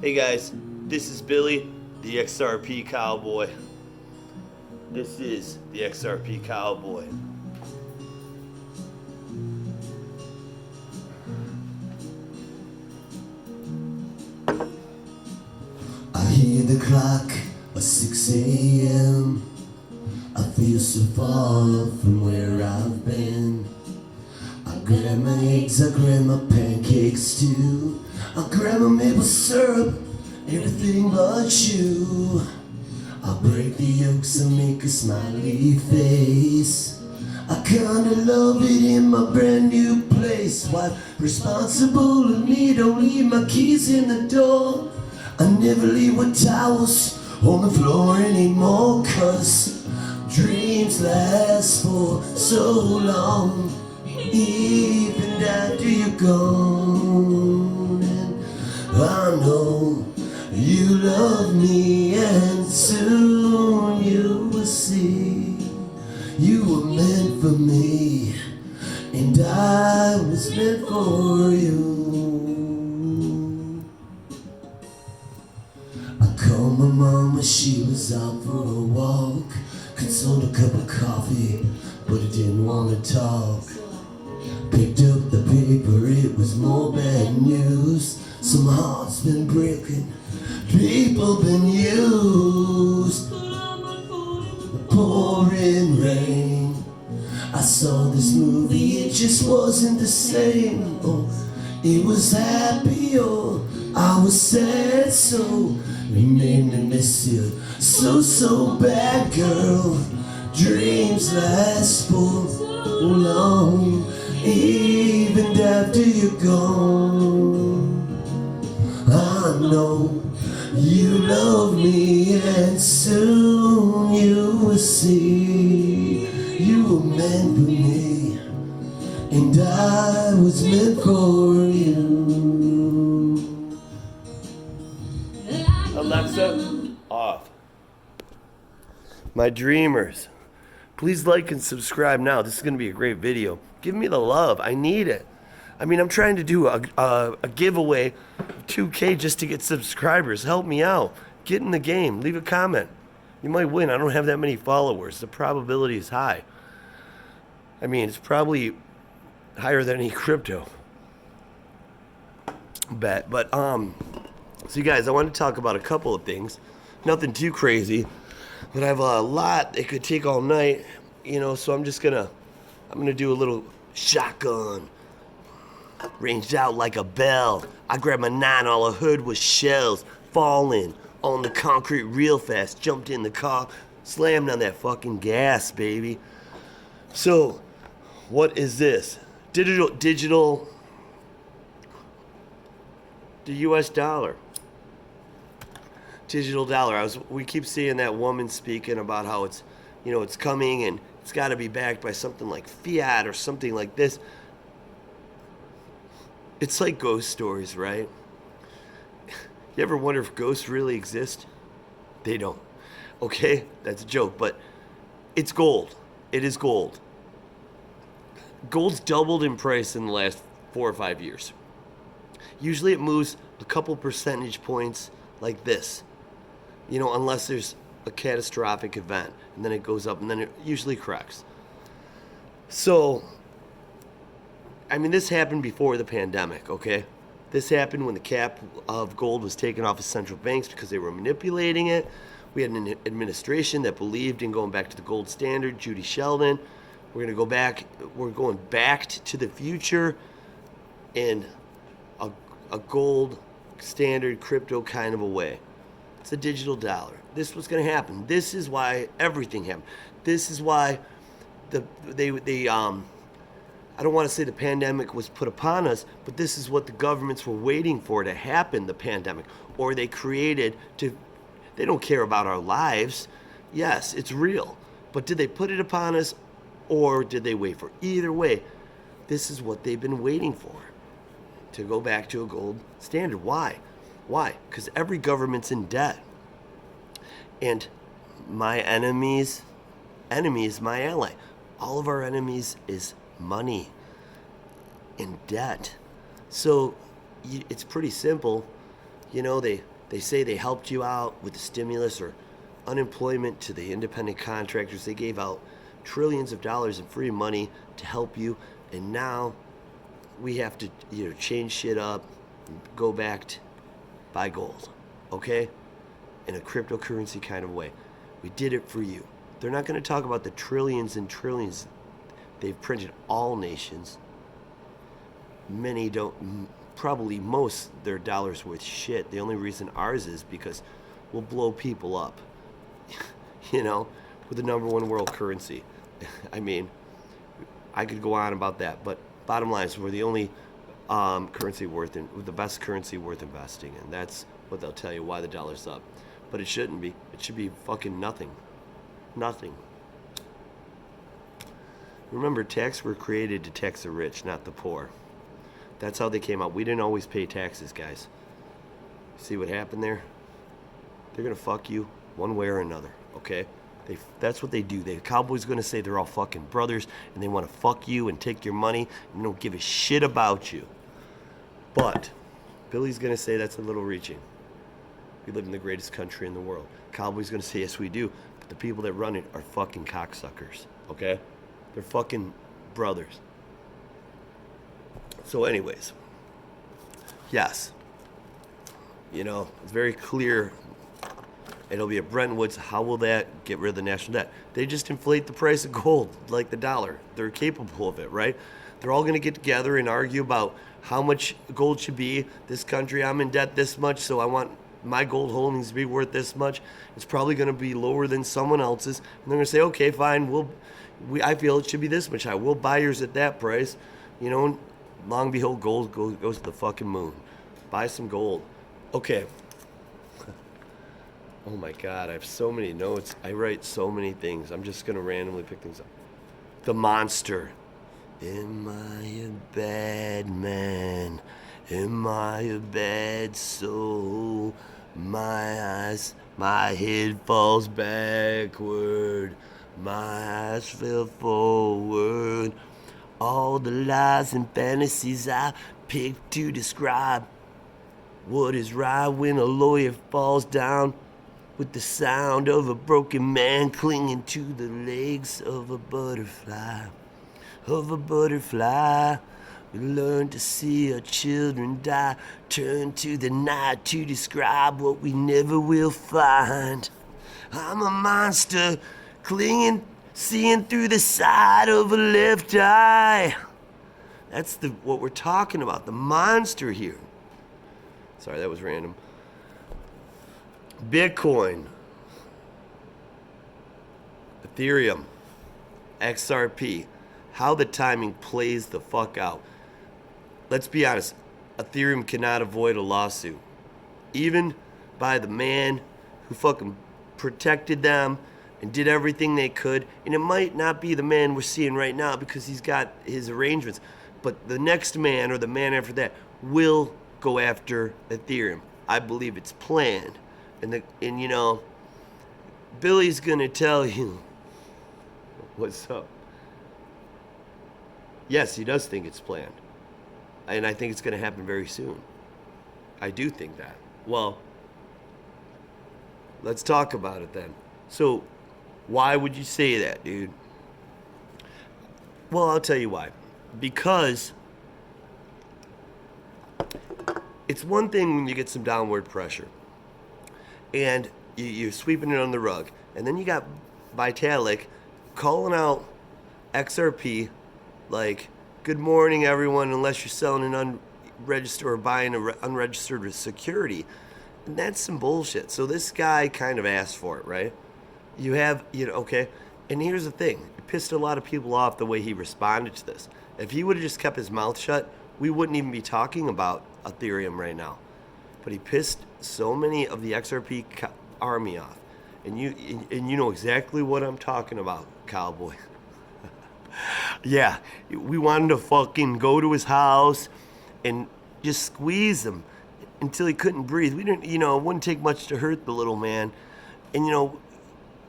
Hey guys, this is Billy, the XRP Cowboy. This is the XRP Cowboy. I hear the clock at 6 a.m. I feel so far from where I've been. I grab my eggs, I grab my pancakes too. I grab my maple syrup, anything but you. I break the yolks and make a smiley face. I kinda love it in my brand new place. Why responsible of me, don't leave my keys in the door. I never leave with towels on the floor anymore, 'cause dreams last for so long, even after you're gone. And I know you love me, and soon you will see you were meant for me, and I was meant for you. I called my mama, she was out for a walk. Consoled a cup of coffee, but I didn't want to talk. Picked up the paper, it was more bad news. Some hearts been breaking, people been used. The pouring rain, I saw this movie, it just wasn't the same. Oh, it was happy or I was sad, so it made me miss you so bad, girl. Dreams last for so long, even after you're gone. I know you love me, and soon you will see you were meant for me, and I was meant for you. Alexa, off. My dreamers, please like and subscribe now. This is going to be a great video. Give me the love. I need it. I mean, I'm trying to do a giveaway of 2K just to get subscribers. Help me out. Get in the game. Leave a comment. You might win. I don't have that many followers. The probability is high. I mean, it's probably higher than any crypto bet. But so you guys, I want to talk about a couple of things. Nothing too crazy, but I have a lot. It could take all night, so I'm gonna do a little shotgun. Ranged out like a bell. I grabbed my 9, all a hood was shells falling on the concrete real fast. Jumped in the car, slammed on that fucking gas, baby. So, what is this? Digital, the US dollar. Digital dollar. We keep seeing that woman speaking about how it's coming and it's got to be backed by something like fiat or something like this. It's like ghost stories, right? You ever wonder if ghosts really exist? They don't. Okay, that's a joke, but it's gold. It is gold. Gold's doubled in price in the last 4 or 5 years. Usually it moves a couple percentage points like this, unless there's a catastrophic event, and then it goes up, and then it usually corrects. So, I mean, this happened before the pandemic, okay? This happened when the cap of gold was taken off of central banks because they were manipulating it. We had an administration that believed in going back to the gold standard, Judy Sheldon. We're going back to the future in a gold standard crypto kind of a way. It's a digital dollar. This was going to happen. This is why everything happened. This is why I don't want to say the pandemic was put upon us, but this is what the governments were waiting for to happen, the pandemic. Or they created they don't care about our lives. Yes, it's real. But did they put it upon us or did they wait for it? Either way, this is what they've been waiting for, to go back to a gold standard. Why? Why? Because every government's in debt. And my enemy's enemy is my ally. All of our enemies is money and debt. So it's pretty simple. You know, they say they helped you out with the stimulus or unemployment to the independent contractors. They gave out trillions of dollars in free money to help you, and now we have to, change shit up and go back to buy gold, okay? In a cryptocurrency kind of way. We did it for you. They're not going to talk about the trillions and trillions they've printed all nations. Many don't, probably most their dollars worth shit. The only reason ours is because we'll blow people up, we're the #1 world currency. I mean, I could go on about that, but bottom line is we're the only currency the best currency worth investing in. That's what they'll tell you why the dollar's up. But it shouldn't be. It should be fucking nothing. Nothing. Remember, taxes were created to tax the rich, not the poor. That's how they came out. We didn't always pay taxes, guys. See what happened there? They're gonna fuck you one way or another, okay? That's what they do. The Cowboys gonna say they're all fucking brothers and they wanna fuck you and take your money and don't give a shit about you. But Billy's gonna say that's a little reaching. We live in the greatest country in the world. Cowboys gonna say yes we do, but the people that run it are fucking cocksuckers, okay? They're fucking brothers. So anyways, yes, it's very clear. It'll be a Bretton Woods. How will that get rid of the national debt? They just inflate the price of gold like the dollar. They're capable of it, right? They're all going to get together and argue about how much gold should be. This country, I'm in debt this much, so I want my gold holdings to be worth this much. It's probably going to be lower than someone else's. And they're going to say, okay, fine, I feel it should be this much high. We'll buy yours at that price. And long behold, gold goes to the fucking moon. Buy some gold. Okay. Oh my God, I have so many notes. I write so many things. I'm just going to randomly pick things up. The monster. Am I a bad man? Am I a bad soul? My head falls backward. My eyes fell forward. All the lies and fantasies I picked to describe what is right when a lawyer falls down with the sound of a broken man clinging to the legs of a butterfly. We learn to see our children die, turn to the night to describe what we never will find. I'm a monster, seeing through the side of a left eye. That's what we're talking about, the monster here. Sorry, that was random. Bitcoin, Ethereum, XRP, how the timing plays the fuck out. Let's be honest, Ethereum cannot avoid a lawsuit. Even by the man who fucking protected them and did everything they could. And it might not be the man we're seeing right now because he's got his arrangements. But the next man or the man after that will go after Ethereum. I believe it's planned. And Billy's gonna tell you what's up. Yes, he does think it's planned. And I think it's gonna happen very soon. I do think that. Well, let's talk about it then. So, why would you say that, dude? Well, I'll tell you why. Because it's one thing when you get some downward pressure and you're sweeping it on the rug, and then you got Vitalik calling out XRP like, good morning, everyone, unless you're selling an unregistered or buying an unregistered security. And that's some bullshit. So this guy kind of asked for it, right? Okay. And here's the thing. It pissed a lot of people off the way he responded to this. If he would have just kept his mouth shut, we wouldn't even be talking about Ethereum right now. But he pissed so many of the XRP army off. And you know exactly what I'm talking about, cowboy. Yeah, we wanted to fucking go to his house and just squeeze him until he couldn't breathe. We didn't, it wouldn't take much to hurt the little man. And,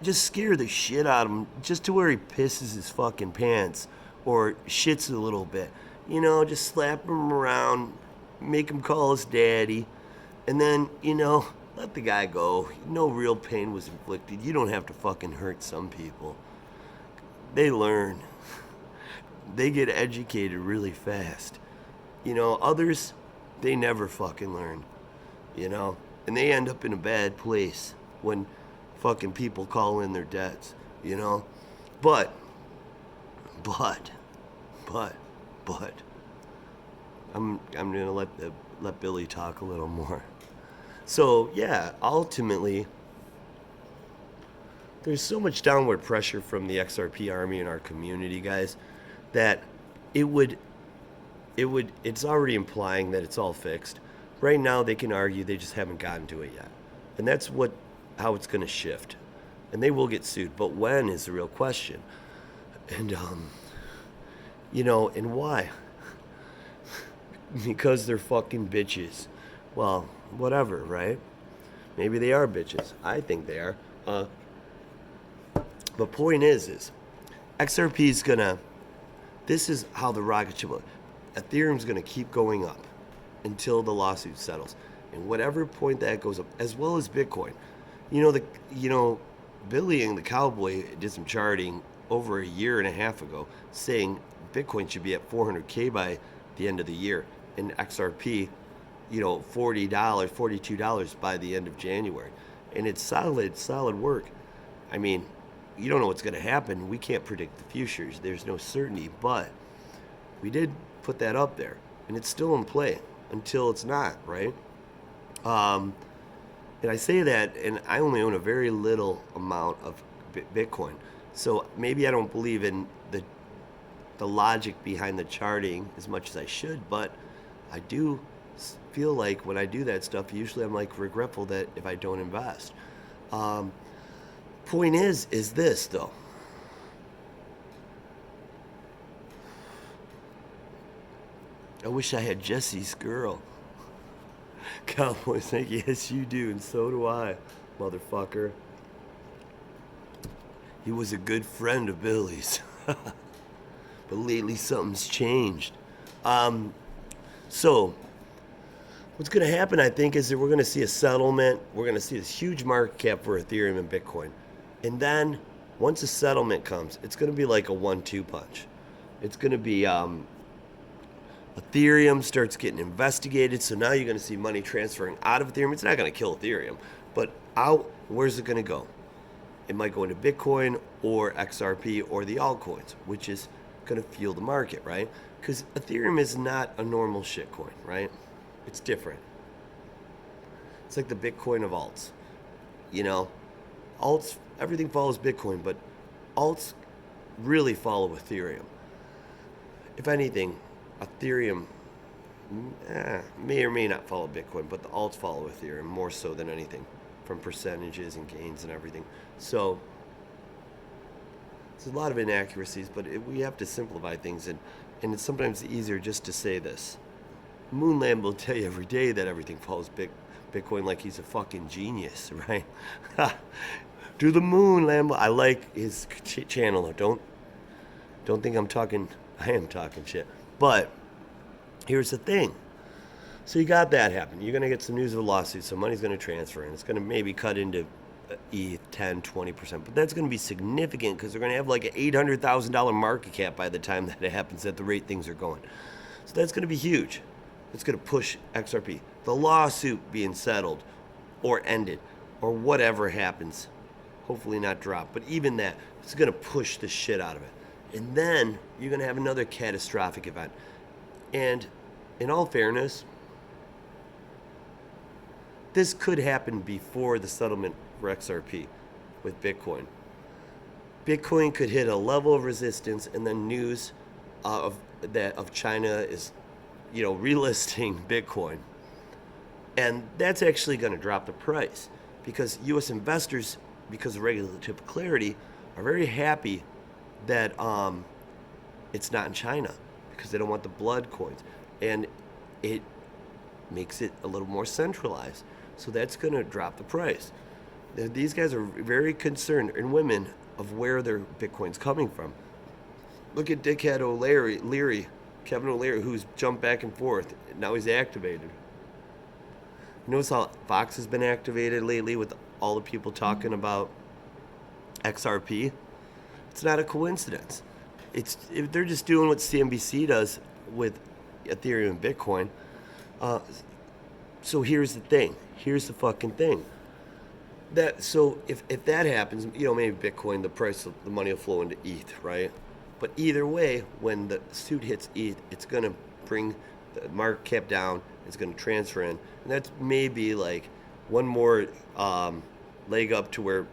just scare the shit out of him just to where he pisses his fucking pants or shits a little bit. Just slap him around, make him call us daddy, And then, let the guy go. No real pain was inflicted. You don't have to fucking hurt some people. They learn. They get educated really fast. Others, they never fucking learn. And they end up in a bad place when fucking people call in their debts, But I'm gonna let Billy talk a little more. So yeah, ultimately, there's so much downward pressure from the XRP army in our community, guys, that it's already implying that it's all fixed. Right now, they can argue they just haven't gotten to it yet, and that's how it's gonna shift, and they will get sued. But when is the real question, and and why? Because they're fucking bitches. Well, whatever, right? Maybe they are bitches. I think they are. But point is XRP is this is how the rocket ship. Ethereum's gonna keep going up until the lawsuit settles, and whatever point that goes up, as well as Bitcoin. Billy and the Cowboy did some charting over a year and a half ago, saying Bitcoin should be at 400K by the end of the year, and XRP, $40, $42 by the end of January. And it's solid work. I mean, you don't know what's going to happen. We can't predict the futures. There's no certainty, but we did put that up there, and it's still in play until it's not, right? And I say that, and I only own a very little amount of Bitcoin, so maybe I don't believe in the logic behind the charting as much as I should, but I do feel like when I do that stuff, usually I'm like regretful that if I don't invest. Point is this though. I wish I had Jesse's girl. Cowboy's like, yes you do, and so do I, motherfucker. He was a good friend of Billy's. But lately something's changed. So what's going to happen, I think, is that we're going to see a settlement. We're going to see this huge market cap for Ethereum and Bitcoin. And then once a settlement comes, it's going to be like a 1-2 punch. It's going to be Ethereum starts getting investigated. So now you're going to see money transferring out of Ethereum. It's not going to kill Ethereum, but out. Where's it going to go? It might go into Bitcoin or XRP or the altcoins, which is going to fuel the market, right? Because Ethereum is not a normal shitcoin, right? It's different. It's like the Bitcoin of alts. Alts, everything follows Bitcoin, but alts really follow Ethereum. If anything, Ethereum may or may not follow Bitcoin, but the alts follow Ethereum more so than anything, from percentages and gains and everything. So there's a lot of inaccuracies, but we have to simplify things, and it's sometimes easier just to say this. Moonland will tell you every day that everything follows Bitcoin like he's a fucking genius, right? To the moon, Lambo. I like his channel. Don't think I am talking shit. But here's the thing. So you got that happen. You're going to get some news of a lawsuit. So money's going to transfer, and it's going to maybe cut into ETH 10, 20%. But that's going to be significant because they're going to have like an $800,000 market cap by the time that it happens at the rate things are going. So that's going to be huge. It's going to push XRP. The lawsuit being settled or ended or whatever happens, hopefully not drop, but even that, it's going to push the shit out of it. And then you're going to have another catastrophic event. And in all fairness, this could happen before the settlement for XRP with Bitcoin. Bitcoin could hit a level of resistance, and then news of China is, relisting Bitcoin, and that's actually going to drop the price because U.S. investors, because of regulatory clarity, are very happy that it's not in China because they don't want the blood coins, and it makes it a little more centralized. So that's going to drop the price. These guys are very concerned, and women, of where their Bitcoin's coming from. Look at Dickhead Kevin O'Leary, who's jumped back and forth. Now he's activated. Notice how Fox has been activated lately with all the people talking about XRP. It's not a coincidence. They're just doing what CNBC does with Ethereum and Bitcoin. So here's the thing. Here's the fucking thing. So if that happens, maybe Bitcoin, the price of the money will flow into ETH, right? But either way, when the suit hits ETH, it's gonna bring the market cap down. It's gonna transfer in, and that's maybe like one more leg up to where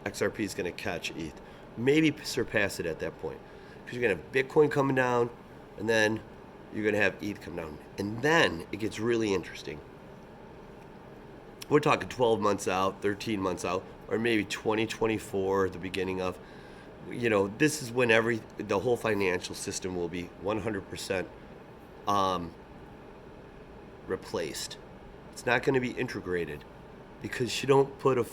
XRP is gonna catch ETH, maybe surpass it at that point, because you're gonna have Bitcoin coming down, and then you're gonna have ETH come down, and then it gets really interesting. We're talking 12 months out, 13 months out, or maybe 2024, the beginning of, this is when the whole financial system will be 100% replaced. It's not going to be integrated, because you don't put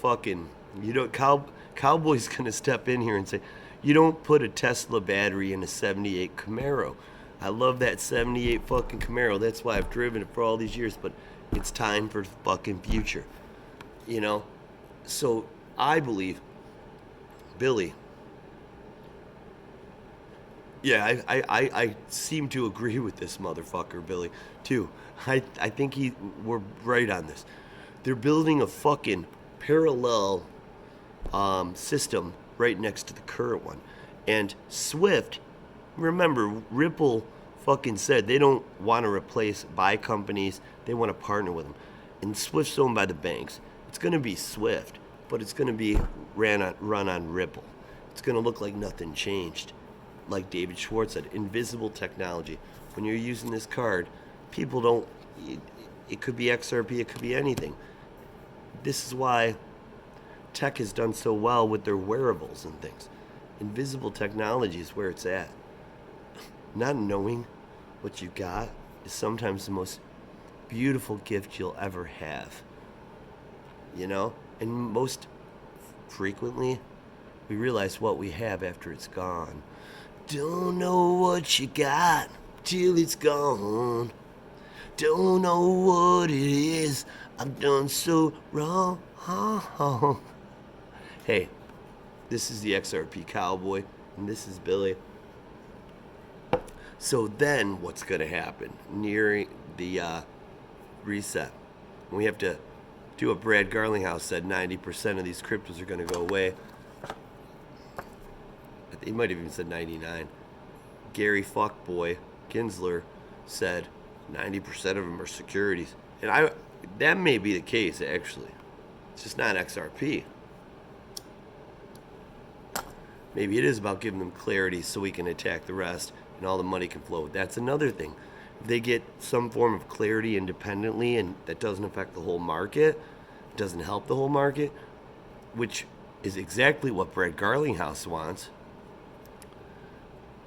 Cowboy's going to step in here and say, you don't put a Tesla battery in a 78 Camaro. I love that 78 fucking Camaro. That's why I've driven it for all these years, but it's time for the fucking future. So I believe Billy. Yeah, I seem to agree with this motherfucker, Billy, too. I think we're right on this. They're building a fucking parallel system right next to the current one. And Swift, remember, Ripple fucking said they don't want to buy companies. They want to partner with them. And Swift's owned by the banks. It's going to be Swift, but it's going to be run on Ripple. It's going to look like nothing changed. Like David Schwartz said, invisible technology. When you're using this card, people don't, it could be XRP, it could be anything. This is why tech has done so well with their wearables and things. Invisible technology is where it's at. Not knowing what you got is sometimes the most beautiful gift you'll ever have. And most frequently, we realize what we have after it's gone. Don't know what you got till it's gone. Don't know what it is I've done so wrong. Hey, this is the XRP Cowboy, and this is Billy. So then what's going to happen near the reset? We have to do what Brad Garlinghouse said, 90% of these cryptos are going to go away. He might have even said 99. Gary Fuckboy Gensler said 90% of them are securities. And that may be the case, actually. It's just not XRP. Maybe it is about giving them clarity so we can attack the rest and all the money can flow. That's another thing. If they get some form of clarity independently and that doesn't affect the whole market, doesn't help the whole market, which is exactly what Brad Garlinghouse wants.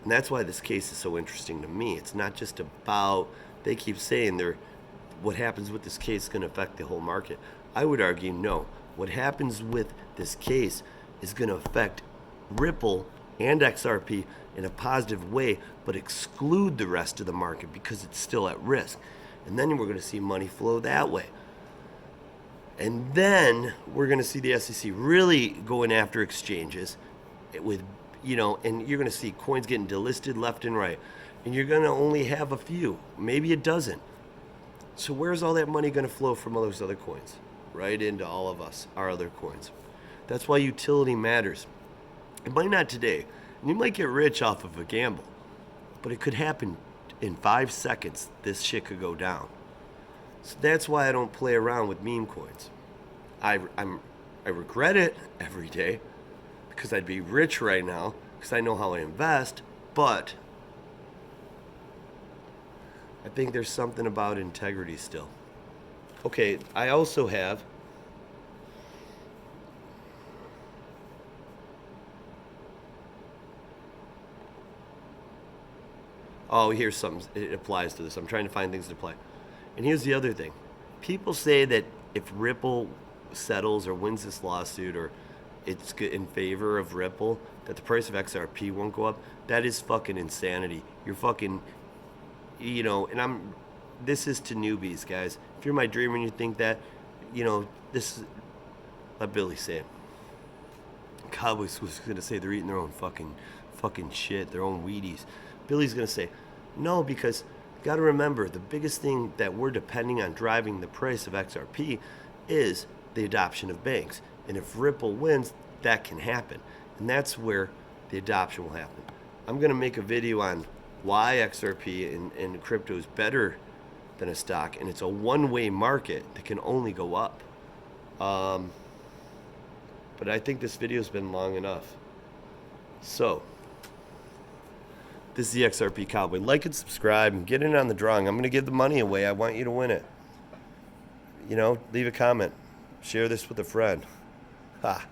And that's why this case is so interesting to me. It's not just about, they keep saying what happens with this case is going to affect the whole market. I would argue no. What happens with this case is going to affect Ripple and XRP in a positive way, but exclude the rest of the market because it's still at risk. And then we're going to see money flow that way. And then we're going to see the SEC really going after exchanges with, and you're going to see coins getting delisted left and right. And you're going to only have a few. Maybe it doesn't. So where's all that money going to flow from all those other coins? Right into all of us, our other coins. That's why utility matters. It might not today. And you might get rich off of a gamble. But it could happen in 5 seconds. This shit could go down. So that's why I don't play around with meme coins. I regret it every day because I'd be rich right now because I know how I invest, but I think there's something about integrity still. Okay, I also have here's something. It applies to this. I'm trying to find things to apply. And here's the other thing. People say that if Ripple settles or wins this lawsuit or it's in favor of Ripple, that the price of XRP won't go up. That is fucking insanity. You're fucking, and this is to newbies, guys. If you're my dreamer and you think that, this is, let Billy say it. Cowboys was gonna say they're eating their own fucking shit, their own Wheaties. Billy's gonna say, no, because you gotta remember the biggest thing that we're depending on driving the price of XRP is the adoption of banks. And if Ripple wins, that can happen. And that's where the adoption will happen. I'm gonna make a video on why XRP and crypto is better than a stock, and it's a one-way market that can only go up. But I think this video's been long enough. So, this is the XRP Cowboy. Like and subscribe and get in on the drawing. I'm going to give the money away. I want you to win it. Leave a comment. Share this with a friend. Ha.